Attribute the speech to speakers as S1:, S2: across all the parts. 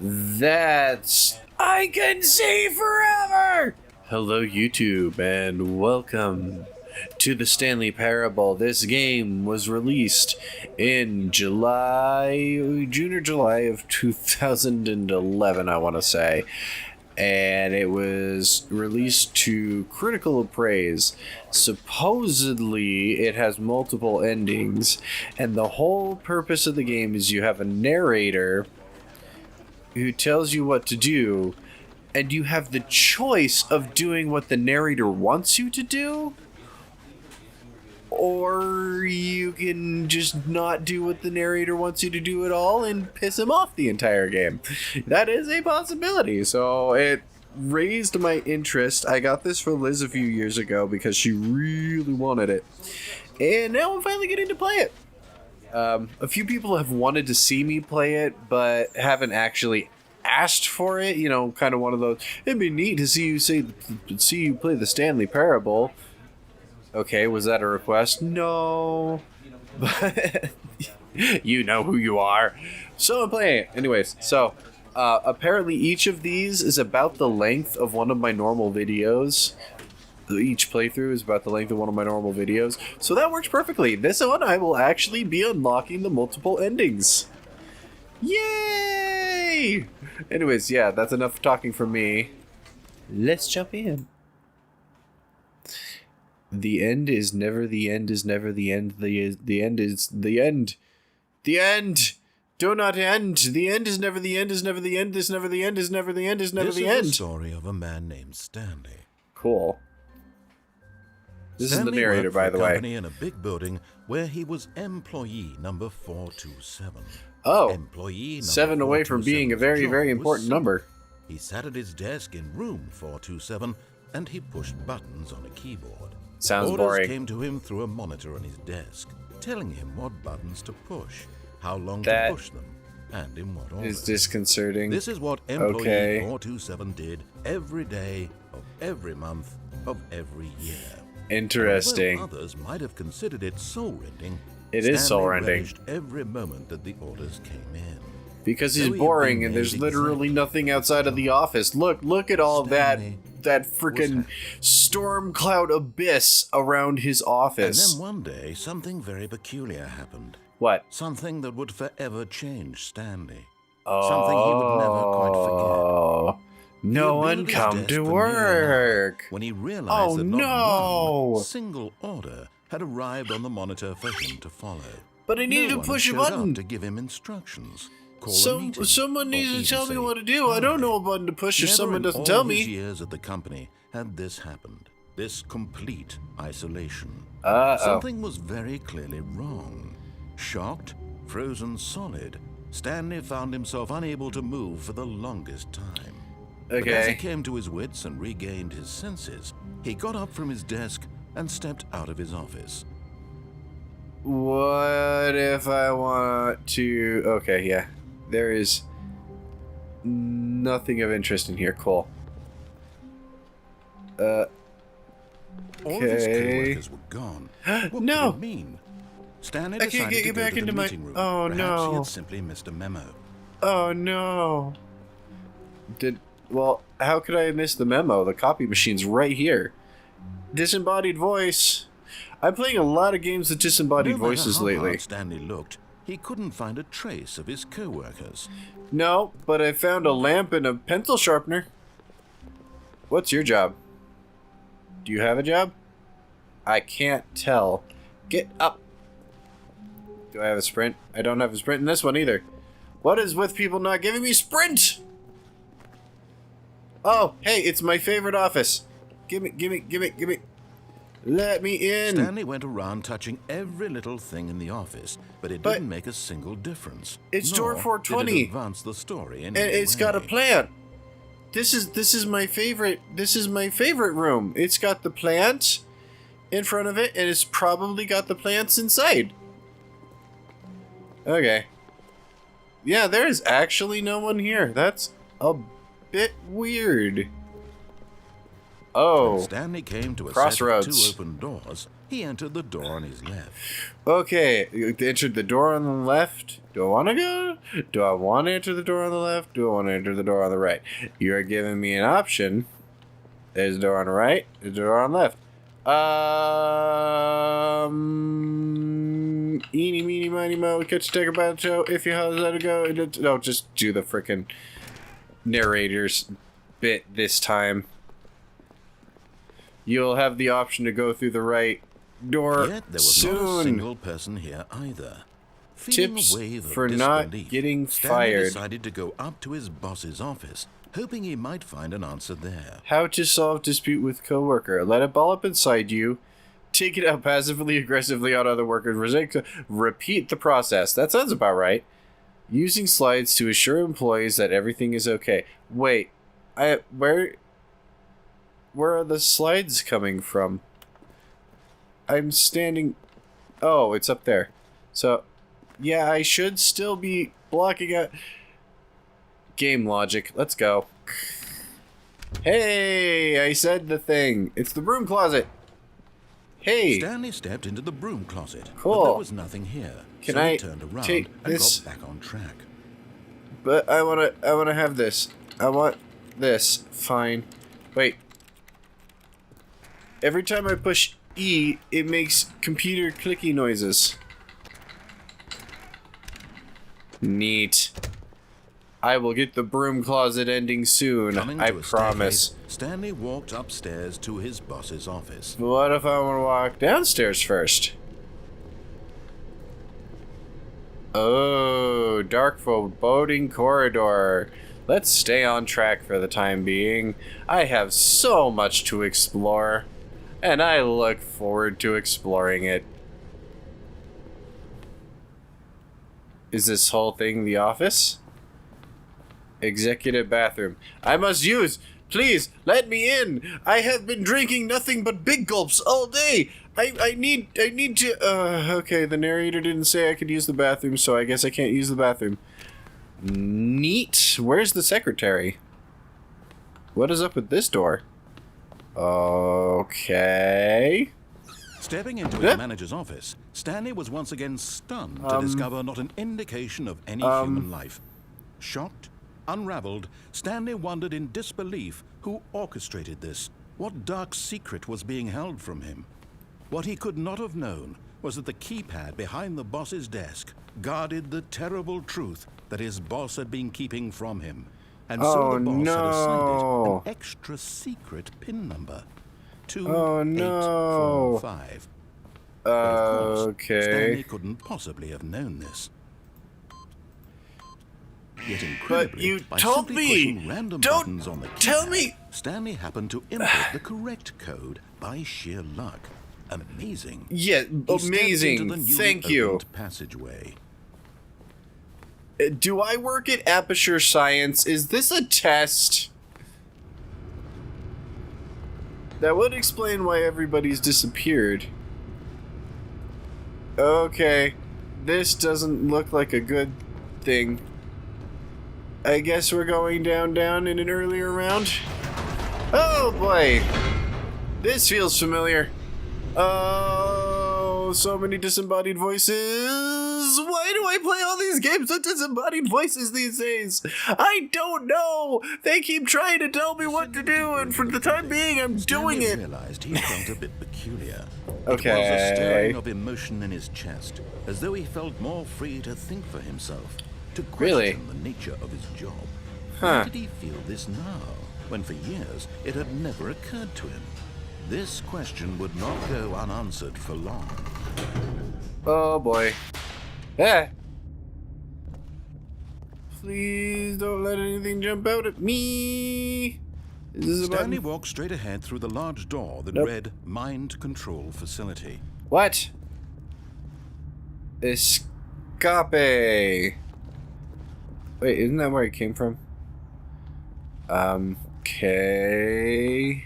S1: That's... I can see forever! Hello YouTube and welcome to the Stanley Parable. This game was released in June or July of 2011, I want to say. And it was released to critical praise. Supposedly, it has multiple endings, and the whole purpose of the game is you have a narrator who tells you what to do, and you have the choice of doing what the narrator wants you to do, or you can just not do what the narrator wants you to do at all and piss him off the entire game. That is a possibility, so it raised my interest. I got this for Liz a few years ago because she really wanted it, and now I'm finally getting to play it. A few people have wanted to see me play it, but haven't actually asked for it. You know, kind of one of those, it'd be neat to see you play the Stanley Parable. Okay, was that a request? No. But you know who you are. So I'm playing it. Anyways, so apparently each of these is about the length of one of my normal videos. Each playthrough is about the length of one of my normal videos. So that works perfectly. This one I will actually be unlocking the multiple endings. Yay! Anyways, yeah, that's enough talking from me. Let's jump in. The end is never the end is never the end. The end is the end. The end! Do not end! The end is never the end is never the end is never the end is never the end is never the end.
S2: This is the story of a man named Stanley.
S1: Cool. This
S2: Stanley
S1: is the narrator,
S2: worked for
S1: by the
S2: a
S1: way.
S2: company in a big building where he was employee number 427.
S1: Oh,
S2: Employee number
S1: 7 away from being a
S2: 427's
S1: very,
S2: job
S1: very
S2: was
S1: important
S2: simple.
S1: number.
S2: He sat at his desk in room 427 and he pushed buttons on a keyboard.
S1: Sounds
S2: Orders
S1: boring.
S2: came to him through a monitor on his desk, telling him what buttons to push, how long
S1: That
S2: to push them, and in what order.
S1: Is disconcerting.
S2: This is what employee
S1: Okay.
S2: 427 did every day of every month of every year.
S1: Interesting.
S2: Although others might have considered it soul-rending,
S1: It is
S2: Stanley
S1: soul-rending.
S2: relished every moment that the orders came in.
S1: Because
S2: So
S1: he's
S2: he
S1: boring
S2: had
S1: and
S2: been
S1: there's
S2: made
S1: literally
S2: exactly
S1: nothing outside of the office. Look at all
S2: Stanley
S1: that freaking storm cloud abyss around his
S2: And
S1: office.
S2: then one day, something very peculiar happened.
S1: What?
S2: Something that would forever change Stanley.
S1: Oh,
S2: Something he would never quite forget.
S1: no
S2: He
S1: one
S2: built his
S1: come
S2: desk
S1: to
S2: for nearly an hour
S1: work.
S2: when he realized
S1: Oh,
S2: that not
S1: no.
S2: one single order had arrived on the monitor for him to follow.
S1: But I needed
S2: No
S1: to
S2: one
S1: push a
S2: showed up
S1: button.
S2: to give him instructions. Call a meeting,
S1: Someone
S2: or
S1: needs to
S2: even
S1: tell me
S2: say,
S1: what to do. I don't
S2: "Hi."
S1: know a button to push if
S2: Never
S1: someone
S2: in
S1: doesn't
S2: all
S1: tell
S2: his
S1: me.
S2: years at the company had this happened. This complete isolation.
S1: Uh-oh.
S2: Something was very clearly wrong. Shocked, frozen solid, Stanley found himself unable to move for the longest time. But as he
S1: Okay.
S2: came to his wits and regained his senses, he got up from his desk and stepped out of his office.
S1: What if I want to... Okay, yeah. There is nothing of interest in here. Cool.
S2: All of his
S1: Okay.
S2: co-workers were gone. What
S1: No.
S2: could it mean? Stanley
S1: I can't
S2: decided
S1: get
S2: to
S1: you
S2: go
S1: back
S2: to the
S1: into my...
S2: meeting room.
S1: Oh,
S2: Perhaps he
S1: no.
S2: had simply missed a memo.
S1: Oh, no. Well, how could I miss the memo? The copy machine's right here. Disembodied voice. I'm playing a lot of games with disembodied
S2: No matter
S1: voices
S2: how
S1: lately.
S2: hard Stanley looked, he couldn't find a trace of his co-workers.
S1: No, but I found a lamp and a pencil sharpener. What's your job? Do you have a job? I can't tell. Get up. Do I have a sprint? I don't have a sprint in this one either. What is with people not giving me sprint? Oh, hey, it's my favorite office. Gimme. Let me in.
S2: Stanley went around touching every little thing in the office, but it
S1: But
S2: didn't make a single difference.
S1: it's door
S2: Nor
S1: 420.
S2: did it advance the story in
S1: And
S2: any
S1: it's got a
S2: way.
S1: plant. This is my favorite. This is my favorite room. It's got the plant in front of it, and it's probably got the plants inside. Okay. Yeah, there is actually no one here. That's a bit weird. Oh.
S2: When Stanley came to a
S1: Crossroads.
S2: set of 2 open doors, he entered the door on his left.
S1: Okay, you entered the door on the left. Do I want to go? Do I want to enter the door on the left? Do I want to enter the door on the right? You're giving me an option. There's a door on the right. There's a door on the left. Eeny, meeny, miny, mo. Catch, take a bite, show. If you let it go. No, just do the frickin' narrator's bit this time. You'll have the option to go through the right door
S2: Yet there was
S1: soon.
S2: not a single person here either. Feeling
S1: Tips
S2: a wave of
S1: for not
S2: disbelief,
S1: getting
S2: Stanley
S1: fired.
S2: decided to go up to his boss's office, hoping he might find an answer there.
S1: How to solve dispute with coworker. Let it ball up inside you. Take it out passively, aggressively on other workers. Repeat the process. That sounds about right. Using slides to assure employees that everything is okay. Wait, where are the slides coming from? I'm standing... Oh, it's up there. So, yeah, I should still be blocking out... Game logic. Let's go. Hey, I said the thing. It's the broom closet. Hey.
S2: Stanley stepped into the broom closet,
S1: Cool.
S2: but there was nothing here.
S1: Can
S2: so
S1: I
S2: he turned around
S1: take
S2: and
S1: this?
S2: got back on track.
S1: But I wanna have this. I want this. Fine. Wait. Every time I push E, it makes computer clicky noises. Neat. I will get the broom closet ending soon.
S2: Coming
S1: I
S2: to a
S1: promise.
S2: staircase, Stanley walked upstairs to his boss's office.
S1: But what if I want to walk downstairs first? Oh, dark foreboding corridor. Let's stay on track for the time being. I have so much to explore, and I look forward to exploring it. Is this whole thing the office? Executive bathroom. I must use. Please, let me in. I have been drinking nothing but big gulps all day. I need to... okay, the narrator didn't say I could use the bathroom, so I guess I can't use the bathroom. Neat. Where's the secretary? What is up with this door? Okay.
S2: Stepping into his manager's office, Stanley was once again stunned to discover not an indication of any human life. Shocked, unraveled, Stanley wondered in disbelief who orchestrated this. What dark secret was being held from him? What he could not have known was that the keypad behind the boss's desk guarded the terrible truth that his boss had been keeping from him. And so the boss had assigned it an extra secret PIN number. 2845. But of course,
S1: Okay.
S2: Stanley couldn't possibly have known this. Yet incredibly,
S1: you
S2: by
S1: told
S2: simply
S1: me!
S2: pushing random
S1: Don't
S2: buttons on the
S1: tell
S2: keypad,
S1: me!
S2: Stanley happened to input the correct code by sheer luck. Amazing.
S1: Yeah,
S2: He stepped
S1: amazing.
S2: into the newly
S1: Thank you.
S2: opened passageway.
S1: Do I work at Aperture Science? Is this a test? That would explain why everybody's disappeared. Okay. This doesn't look like a good thing. I guess we're going down in an earlier round. Oh boy. This feels familiar. Oh, so many disembodied voices. Why do I play all these games with disembodied voices these days? I don't know. They keep trying to tell me what to do, and for the time being, I'm doing
S2: Stanley
S1: it.
S2: realized he felt a bit peculiar.
S1: Okay.
S2: It was a stirring of emotion in his chest, as though he felt more free to think for himself, to question
S1: Really?
S2: the nature of his job.
S1: Huh.
S2: Why did he feel this now, when for years it had never occurred to him? This question would not go unanswered for long.
S1: Oh boy. Ah. Please don't let anything jump out at me. Is this a
S2: Stanley
S1: button?
S2: walked straight ahead through the large door that
S1: Nope.
S2: read Mind Control Facility.
S1: What? Escape. Wait, isn't that where it came from? Okay.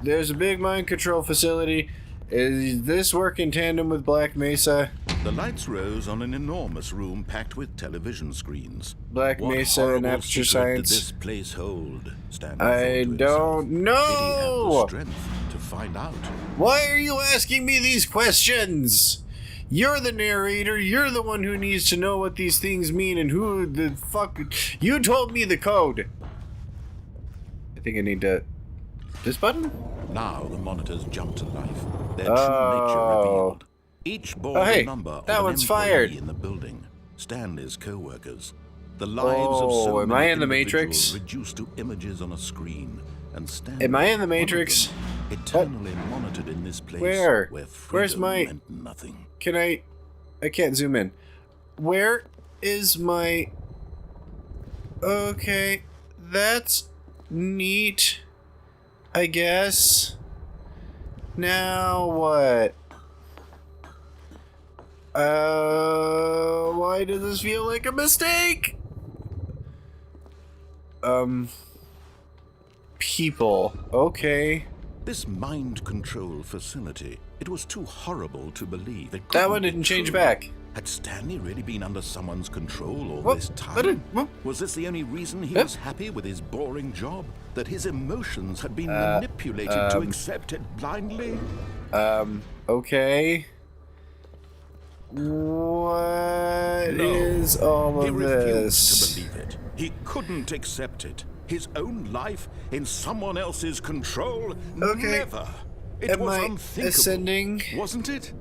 S1: There's a big mind control facility. Is this work in tandem with Black Mesa?
S2: The lights rose on an enormous room packed with television screens.
S1: Black
S2: What
S1: Mesa and
S2: horrible
S1: Aperture
S2: secret did
S1: Science.
S2: this place hold? Stanley
S1: I
S2: thought to himself.
S1: don't know.
S2: Did he have the strength to find out?
S1: Why are you asking me these questions? You're the narrator. You're the one who needs to know what these things mean and who the fuck... You told me the code. I think I need to... This button?
S2: Now the monitors jumped to life. Their true nature revealed. Each bore the number
S1: that
S2: of
S1: one's
S2: an employee
S1: fired.
S2: in the building. Stanley's co-workers. The lives of so
S1: am
S2: many
S1: I in the
S2: individuals
S1: Matrix?
S2: reduced to images on a screen. And Stanley,
S1: Am I in the
S2: one of
S1: Matrix?
S2: them, eternally monitored in this place
S1: Where?
S2: where
S1: Where's
S2: freedom
S1: my...
S2: meant nothing.
S1: Can I can't zoom in. Where is my... Okay, that's neat, I guess. Now what? Why does this feel like a mistake? People. Okay.
S2: This mind control facility, it was too horrible to believe. It
S1: That
S2: couldn't
S1: one
S2: be
S1: didn't change
S2: true.
S1: back.
S2: Had Stanley really been under someone's control all
S1: What?
S2: this time?
S1: What did- what?
S2: Was this the only reason he
S1: Yep.
S2: was happy with his boring job? That his emotions had been manipulated to accept it blindly?
S1: Okay. What is all
S2: He
S1: of
S2: refused
S1: this?
S2: to believe it. He couldn't accept it. His own life in someone else's control?
S1: Okay.
S2: Never. It
S1: Am
S2: was
S1: I
S2: unthinkable.
S1: ascending?
S2: Wasn't it?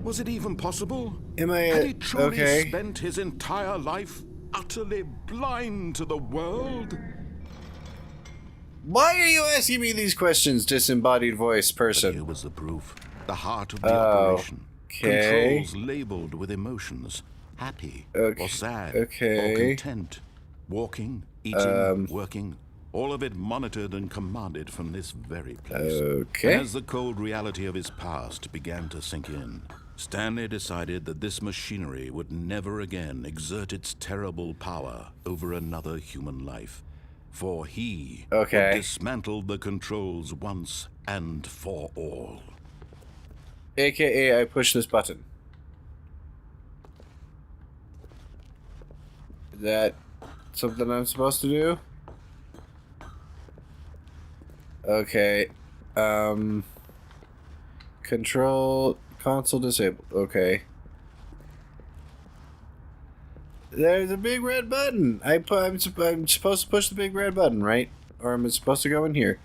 S2: Was it even possible?
S1: Am I
S2: Had he truly
S1: okay?
S2: spent his entire life utterly blind to the world?
S1: Why are you asking me these questions, disembodied voice
S2: Here
S1: person?
S2: was the proof. The heart of the operation.
S1: Okay.
S2: Controls labeled with emotions. Happy
S1: Okay,
S2: or sad
S1: okay.
S2: or content. Walking, eating, working. All of it monitored and commanded from this very place.
S1: Okay.
S2: As the cold reality of his past began to sink in, Stanley decided that this machinery would never again exert its terrible power over another human life. For he would dismantle the controls once and for all.
S1: AKA, I push this button. Is that something I'm supposed to do? Okay. Control console disabled. Okay. There's a big red button. I'm supposed to push the big red button, right? Or am I supposed to go in here?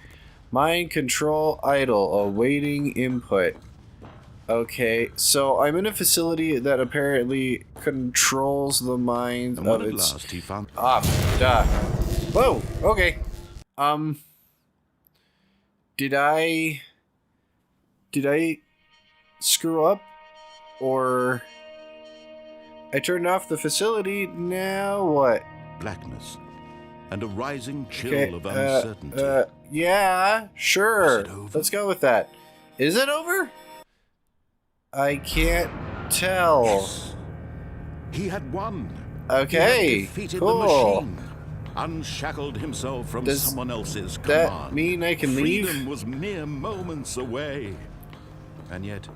S1: Mind control idle, awaiting input. Okay, so I'm in a facility that apparently controls the mind
S2: And when
S1: of
S2: at
S1: its...
S2: last he found...
S1: Duh. Whoa, okay. Did I screw up? Or... I turned off the facility, now what?
S2: blackness and a rising chill of uncertainty.
S1: Yeah, sure.
S2: Was it over?
S1: Let's go with that. Is it over? I can't tell.
S2: Yes. He had won.
S1: Okay,
S2: He had defeated the
S1: cool.
S2: machine. Unshackled himself from
S1: Does
S2: someone else's
S1: that
S2: command.
S1: mean I can leave?
S2: Freedom was mere moments away. And yet,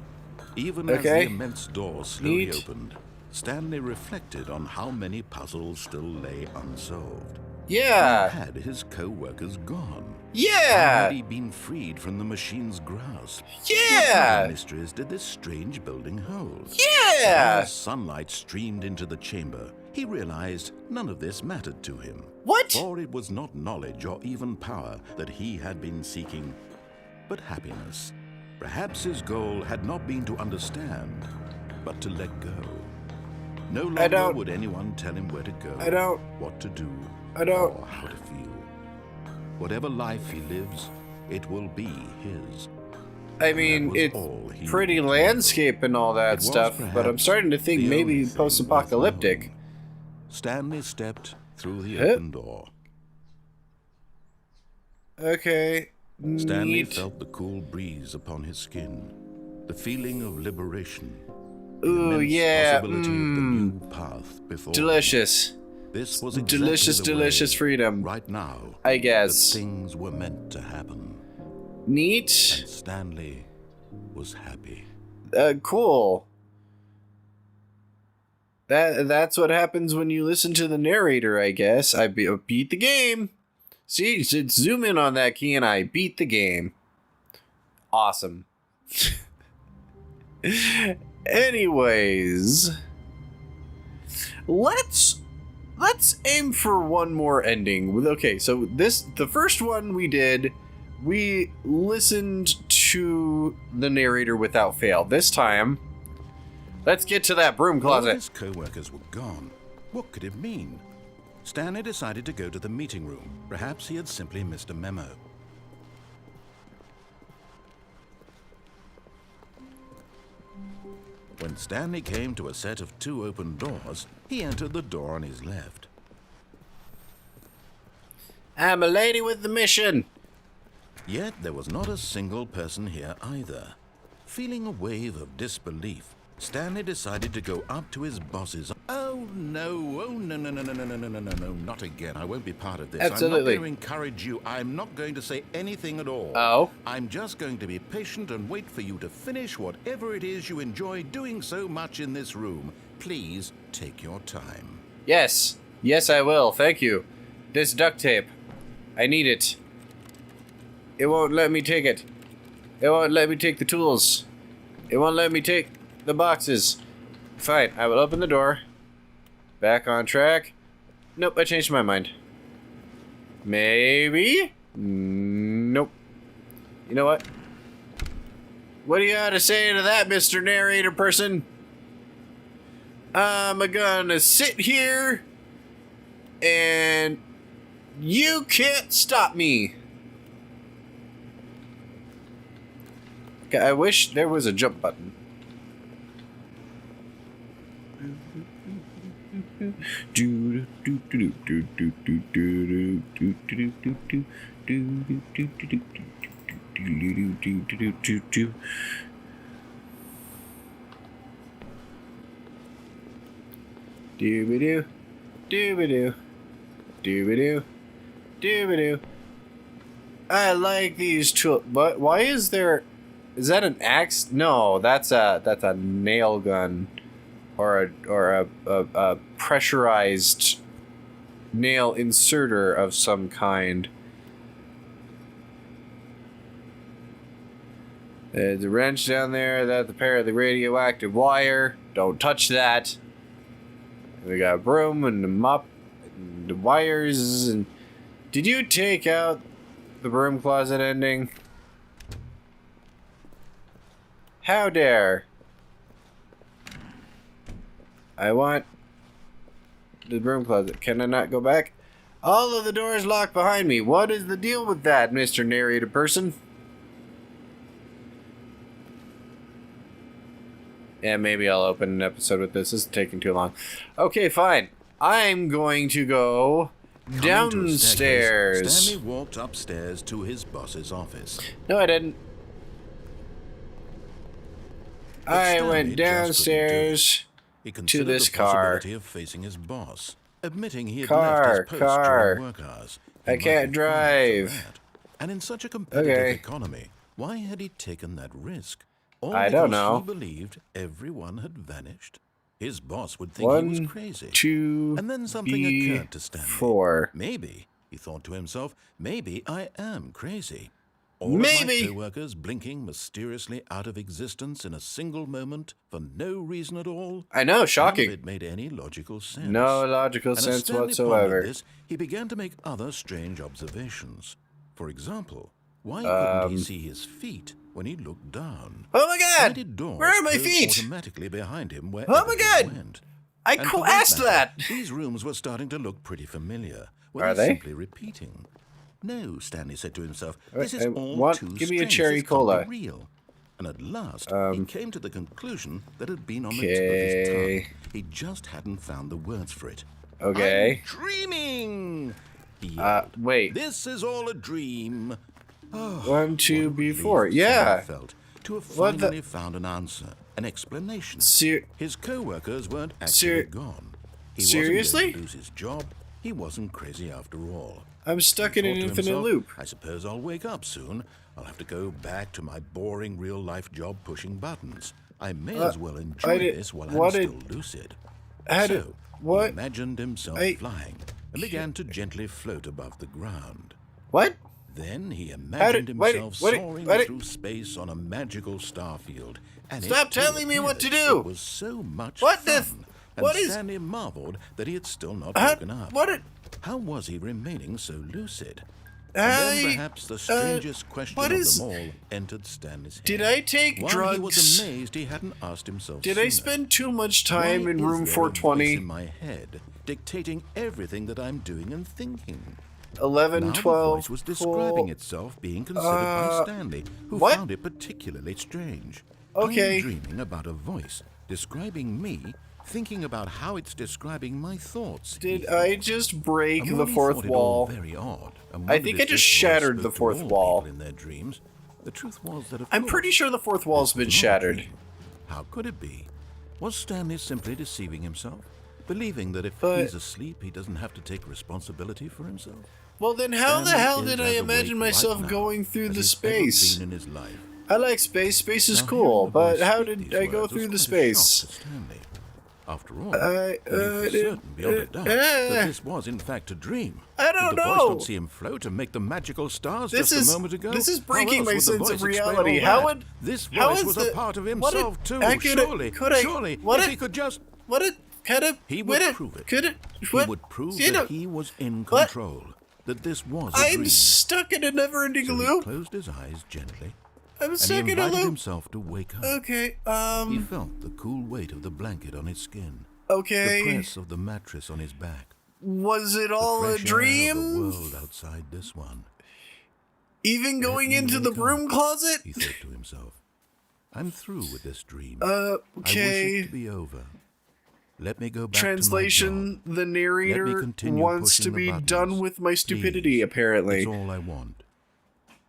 S2: even as
S1: Okay.
S2: the immense door slowly
S1: Neat.
S2: opened, Stanley reflected on how many puzzles still lay unsolved.
S1: Yeah.
S2: Had his co-workers gone?
S1: Yeah.
S2: Had he been freed from the machine's grasp?
S1: Yeah.
S2: What mysteries did this strange building hold?
S1: Yeah.
S2: As sunlight streamed into the chamber, he realized none of this mattered to him.
S1: What?
S2: For it was not knowledge or even power that he had been seeking, but happiness. Perhaps his goal had not been to understand, but to let go. No longer
S1: don't-
S2: would anyone tell him where to go,
S1: I don't-
S2: what to do,
S1: I don't-
S2: or how to feel. Whatever life he lives, it will be his.
S1: I mean,
S2: was
S1: it's
S2: all he
S1: pretty
S2: needed.
S1: landscape and all that
S2: It was
S1: stuff, but I'm
S2: perhaps
S1: starting to think
S2: the
S1: maybe
S2: only thing
S1: post-apocalyptic.
S2: worth knowing. Stanley stepped through the
S1: Huh?
S2: open door.
S1: Okay.
S2: Stanley
S1: Neat.
S2: felt the cool breeze upon his skin, the feeling of liberation, the
S1: Ooh,
S2: immense
S1: yeah.
S2: possibility of the new path before him.
S1: Delicious.
S2: This was exactly
S1: Delicious,
S2: the
S1: delicious
S2: way,
S1: freedom.
S2: right now,
S1: I
S2: that
S1: guess.
S2: things were meant to happen.
S1: Neat.
S2: And Stanley was happy.
S1: Cool. That's what happens when you listen to the narrator, I guess. I beat the game. See, zoom in on that key and I beat the game. Awesome. Anyways, let's aim for one more ending. Okay, so the first one we did, we listened to the narrator without fail. This time, let's get to that broom closet.
S2: All his co-workers were gone. What could it mean? Stanley decided to go to the meeting room. Perhaps he had simply missed a memo. When Stanley came to a set of 2 open doors, he entered the door on his left.
S1: I'm a lady with the mission.
S2: Yet there was not a single person here either. Feeling a wave of disbelief, Stanley decided to go up to his boss's. Oh no, no, not again. I won't be part of this.
S1: Absolutely.
S2: I'm not going to encourage you. I'm not going to say anything at all.
S1: Oh?
S2: I'm just going to be patient and wait for you to finish whatever it is you enjoy doing so much in this room. Please take your time.
S1: Yes. Yes, I will. Thank you. This duct tape. I need it. It won't let me take it. It won't let me take the tools. It won't let me take the boxes. Fine, I will open the door. Back on track. Nope, I changed my mind. Maybe? Nope. You know what? What do you have to say to that, Mr. Narrator person? I'm gonna sit here and you can't stop me. Okay, I wish there was a jump button. Doobie-doo, doobie-doo, doobie-doo, doobie-doo. I like these tools. But why is there? Is that an axe? No, that's a nail gun, or a pressurized nail inserter of some kind. There's a wrench down there. That's the pair of the radioactive wire. Don't touch that. We got a broom and a mop and the wires. And did you take out the broom closet ending? How dare! I want the broom closet. Can I not go back? All of the doors locked behind me. What is the deal with that, Mr. Narrator person? Yeah, maybe I'll open an episode with this. This is taking too long. Okay, fine. I'm going to go downstairs.
S2: Stanley walked upstairs to his boss's office.
S1: No, I didn't. I went downstairs to this car.
S2: Of facing his boss, admitting he had
S1: Car.
S2: left his post during work hours. He
S1: I
S2: might
S1: can't
S2: be fired for
S1: drive.
S2: that. And in such a competitive
S1: Okay.
S2: economy, why had he taken that risk? All
S1: I don't
S2: because
S1: know.
S2: He believed everyone had vanished. His boss would think he was
S1: 1,
S2: crazy.
S1: 2,
S2: And then something occurred to Stanley.
S1: 4.
S2: Maybe, he thought to himself, maybe I am crazy. All
S1: Maybe.
S2: of my co-workers blinking mysteriously out of existence in a single moment for no reason at all.
S1: I know,
S2: None of
S1: shocking.
S2: it made any logical sense.
S1: No logical
S2: And as
S1: sense
S2: Stanley
S1: whatsoever.
S2: pondered this, he began to make other strange observations. For example, why couldn't he see his feet when he looked down?
S1: Oh my
S2: Why
S1: god!
S2: did doors
S1: Where are my
S2: close
S1: feet?
S2: automatically behind him wherever
S1: Oh my
S2: he
S1: god!
S2: went?
S1: I
S2: And for that
S1: asked
S2: matter,
S1: that!
S2: These rooms were starting to look pretty familiar. Were
S1: Are they?
S2: Simply repeating? No, Stanley said to himself. This is all
S1: what?
S2: too
S1: Give me a
S2: strange.
S1: cherry
S2: This can't be
S1: cola.
S2: real. And at last, he came to the conclusion that had been on the tip of
S1: Okay.
S2: his tongue. He just hadn't found the words for it.
S1: Okay.
S2: I'm dreaming. He yelled.
S1: Wait.
S2: This is all a dream.
S1: 1, 2,
S2: What a
S1: B4.
S2: relief
S1: Yeah.
S2: Stanley felt to have
S1: What the-
S2: finally found an answer, an explanation. His co-workers weren't actually gone. He
S1: Seriously?
S2: wasn't going to lose his job. He wasn't crazy after all.
S1: I'm stuck
S2: He
S1: in an
S2: thought to
S1: infinite
S2: himself,
S1: loop.
S2: I suppose I'll wake up soon. I'll have to go back to my boring real-life job pushing buttons. I may as well enjoy this while I'm still lucid. He imagined himself flying and began to gently float above the ground.
S1: What?
S2: Then he imagined himself soaring through space on a magical starfield. And
S1: stop telling me what to do!
S2: It was so much fun. Stanley marveled that he had still not woken up. How was he remaining so lucid? And then perhaps the strangest question of them all entered Stanley's head.
S1: Did I take drugs?
S2: He was amazed he hadn't asked himself
S1: Did
S2: sooner.
S1: I spend too much time in room 420?
S2: Why is there a voice in my head dictating everything that I'm doing and thinking?
S1: 11,
S2: now
S1: 12.
S2: The voice was describing itself being considered by Stanley, who found it particularly strange.
S1: Okay.
S2: I'm dreaming about a voice describing me, thinking about how it's describing my thoughts.
S1: Did I just break the fourth wall?
S2: Very odd.
S1: I think I just shattered the fourth wall.
S2: In their dreams, the truth was that
S1: I'm pretty sure the fourth wall's been shattered.
S2: How could it be? Was Stanley simply deceiving himself? Believing that if he's asleep, he doesn't have to take responsibility for himself?
S1: Well, then how the hell did I imagine myself going through the space?
S2: In his life.
S1: I like space. Space is cool, but how did I go through the space?
S2: After all, he was certain beyond a doubt that this was in fact a dream.
S1: I don't
S2: Did the
S1: know.
S2: voice not see him float and make the magical stars just a moment ago?
S1: This is
S2: How
S1: breaking
S2: else
S1: my
S2: would the
S1: sense of
S2: voice explain
S1: reality.
S2: all
S1: How
S2: that?
S1: would
S2: this
S1: how
S2: voice
S1: is
S2: was
S1: the-
S2: a part of
S1: what did-
S2: himself too?
S1: I could-
S2: Surely,
S1: could I-
S2: surely,
S1: what
S2: if
S1: it-
S2: he could just.
S1: What it kind of
S2: He would prove it.
S1: Could it?
S2: He
S1: What?
S2: would prove
S1: You know,
S2: that he was in control. That this was a
S1: I'm
S2: dream.
S1: stuck in a never-ending
S2: So he
S1: loop.
S2: closed his eyes gently,
S1: I'm
S2: and he
S1: stuck in a
S2: invited
S1: loop.
S2: himself to wake up.
S1: Okay.
S2: He felt the cool weight of the blanket on his skin.
S1: Okay.
S2: The press of the mattress on his back.
S1: Was it all
S2: The
S1: a
S2: fresh air of the
S1: dream?
S2: world outside this one.
S1: Even going
S2: Let me
S1: into the
S2: wake
S1: broom
S2: up,
S1: closet?
S2: he thought to himself. I'm through with this dream.
S1: Okay.
S2: I wish it to be over. Let me go back
S1: Translation:
S2: to my job.
S1: the narrator
S2: continue
S1: wants to
S2: pushing the
S1: be
S2: buttons.
S1: done with my stupidity.
S2: Please.
S1: Apparently.
S2: That's all I want.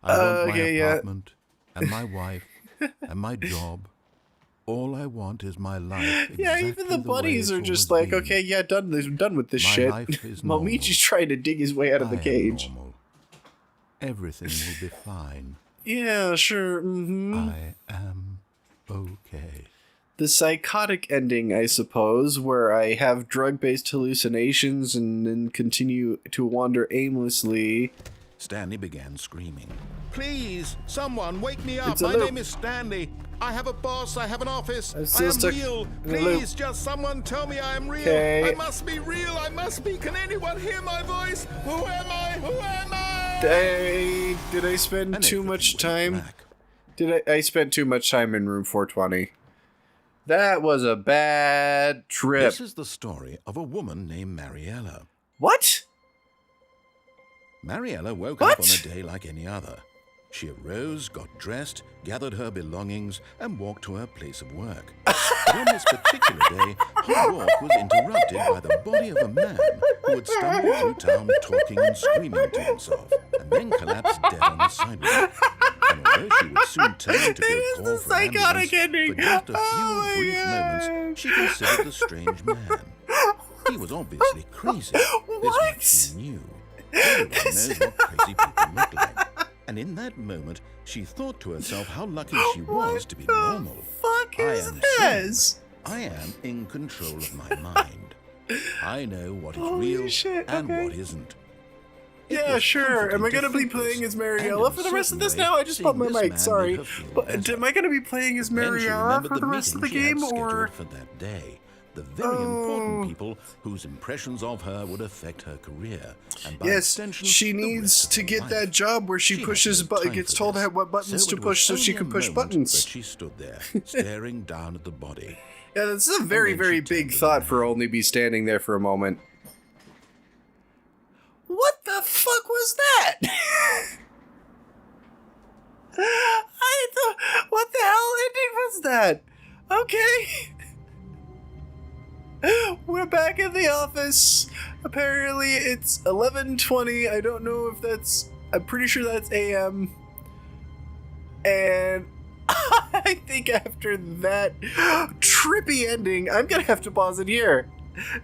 S2: I want my
S1: Okay, yeah.
S2: apartment and my wife and my job. All I want is my life.
S1: Yeah,
S2: exactly
S1: even the
S2: way
S1: bunnies
S2: it's
S1: are just
S2: always
S1: like,
S2: been.
S1: okay, yeah, done with this
S2: My
S1: shit.
S2: life is normal.
S1: Momichi's trying to dig his way out of the
S2: I am
S1: cage.
S2: normal. Everything will be fine.
S1: Yeah, sure.
S2: I am okay.
S1: The psychotic ending, I suppose, where I have drug-based hallucinations and then continue to wander aimlessly.
S2: Stanley began screaming. Please, someone, wake me up.
S1: It's a
S2: My
S1: loop.
S2: name is Stanley. I have a boss. I have an office.
S1: I'm
S2: I
S1: still
S2: am
S1: stuck
S2: real.
S1: in the loop.
S2: Please, just someone tell me I am real.
S1: Okay.
S2: I must be real. I must be. Can anyone hear my voice? Who am I? Who am I?
S1: Did I spend
S2: And
S1: too
S2: everything
S1: much
S2: went
S1: time?
S2: black.
S1: I spent too much time in room 420. That was a bad trip.
S2: This is the story of a woman named Mariella.
S1: What?
S2: Mariella woke
S1: What?
S2: up on a day like any other. She arose, got dressed, gathered her belongings, and walked to her place of work. But on this particular day, her walk was interrupted by the body of a man who had stumbled through town talking and screaming to himself, and then collapsed dead on the sidewalk. And although she would soon turn to
S1: There's
S2: go
S1: the
S2: call for an
S1: psychotic
S2: ambulance,
S1: ending.
S2: for just a few
S1: Oh my
S2: brief
S1: God.
S2: moments, she considered the strange man. He was obviously crazy. This
S1: What?
S2: much she knew. Everyone knows what crazy people look like. And in that moment, she thought to herself how lucky she was to be normal.
S1: What the fuck is
S2: I am
S1: this?
S2: I am in control of my mind. I know what is
S1: Holy
S2: real
S1: shit,
S2: and
S1: okay.
S2: what isn't. It
S1: Yeah,
S2: was
S1: sure. Am I
S2: comforting
S1: gonna
S2: to
S1: be
S2: think this,
S1: playing as
S2: and
S1: Mariella
S2: in
S1: for
S2: a
S1: the rest of
S2: certain
S1: this
S2: way,
S1: now? I just popped my
S2: seeing this
S1: mic,
S2: man
S1: sorry.
S2: made her feel
S1: But
S2: better.
S1: am I gonna be playing as
S2: Then she
S1: Mariella
S2: remembered
S1: for the rest of the
S2: meeting she had
S1: game,
S2: scheduled
S1: or...?
S2: for that day. The very important people whose impressions of her would affect her career, and by
S1: Yes,
S2: extension,
S1: she
S2: the
S1: needs
S2: rest of
S1: to
S2: her
S1: get
S2: life.
S1: that job where she
S2: She
S1: pushes,
S2: had no time
S1: gets
S2: for
S1: told
S2: this.
S1: what buttons
S2: So
S1: to
S2: it
S1: push so
S2: was
S1: she
S2: only
S1: can
S2: a
S1: push
S2: moment
S1: buttons.
S2: that she stood there, staring down at the body.
S1: Yeah, this is a very,
S2: then she
S1: very
S2: turned
S1: big
S2: to
S1: thought
S2: the
S1: for
S2: man.
S1: only be standing there for a moment. What the fuck was that? I thought, what the hell ending was that? Okay. We're back in the office. Apparently it's 11:20. I don't know if that's... I'm pretty sure that's AM. And I think after that trippy ending, I'm gonna have to pause it here.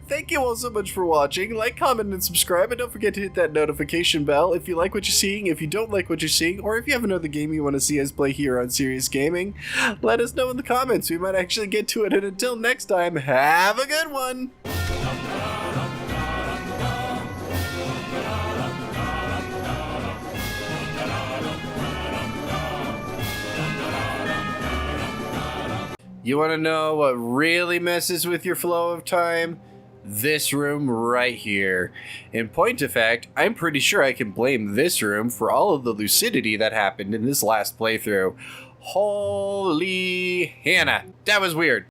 S1: Thank you all so much for watching. Like, comment, and subscribe, and don't forget to hit that notification bell if you like what you're seeing, if you don't like what you're seeing, or if you have another game you want to see us play here on Serious Gaming. Let us know in the comments. We might actually get to it, and until next time, have a good one! You want to know what really messes with your flow of time? This room right here. In point of fact, I'm pretty sure I can blame this room for all of the lucidity that happened in this last playthrough. Holy Hannah, that was weird.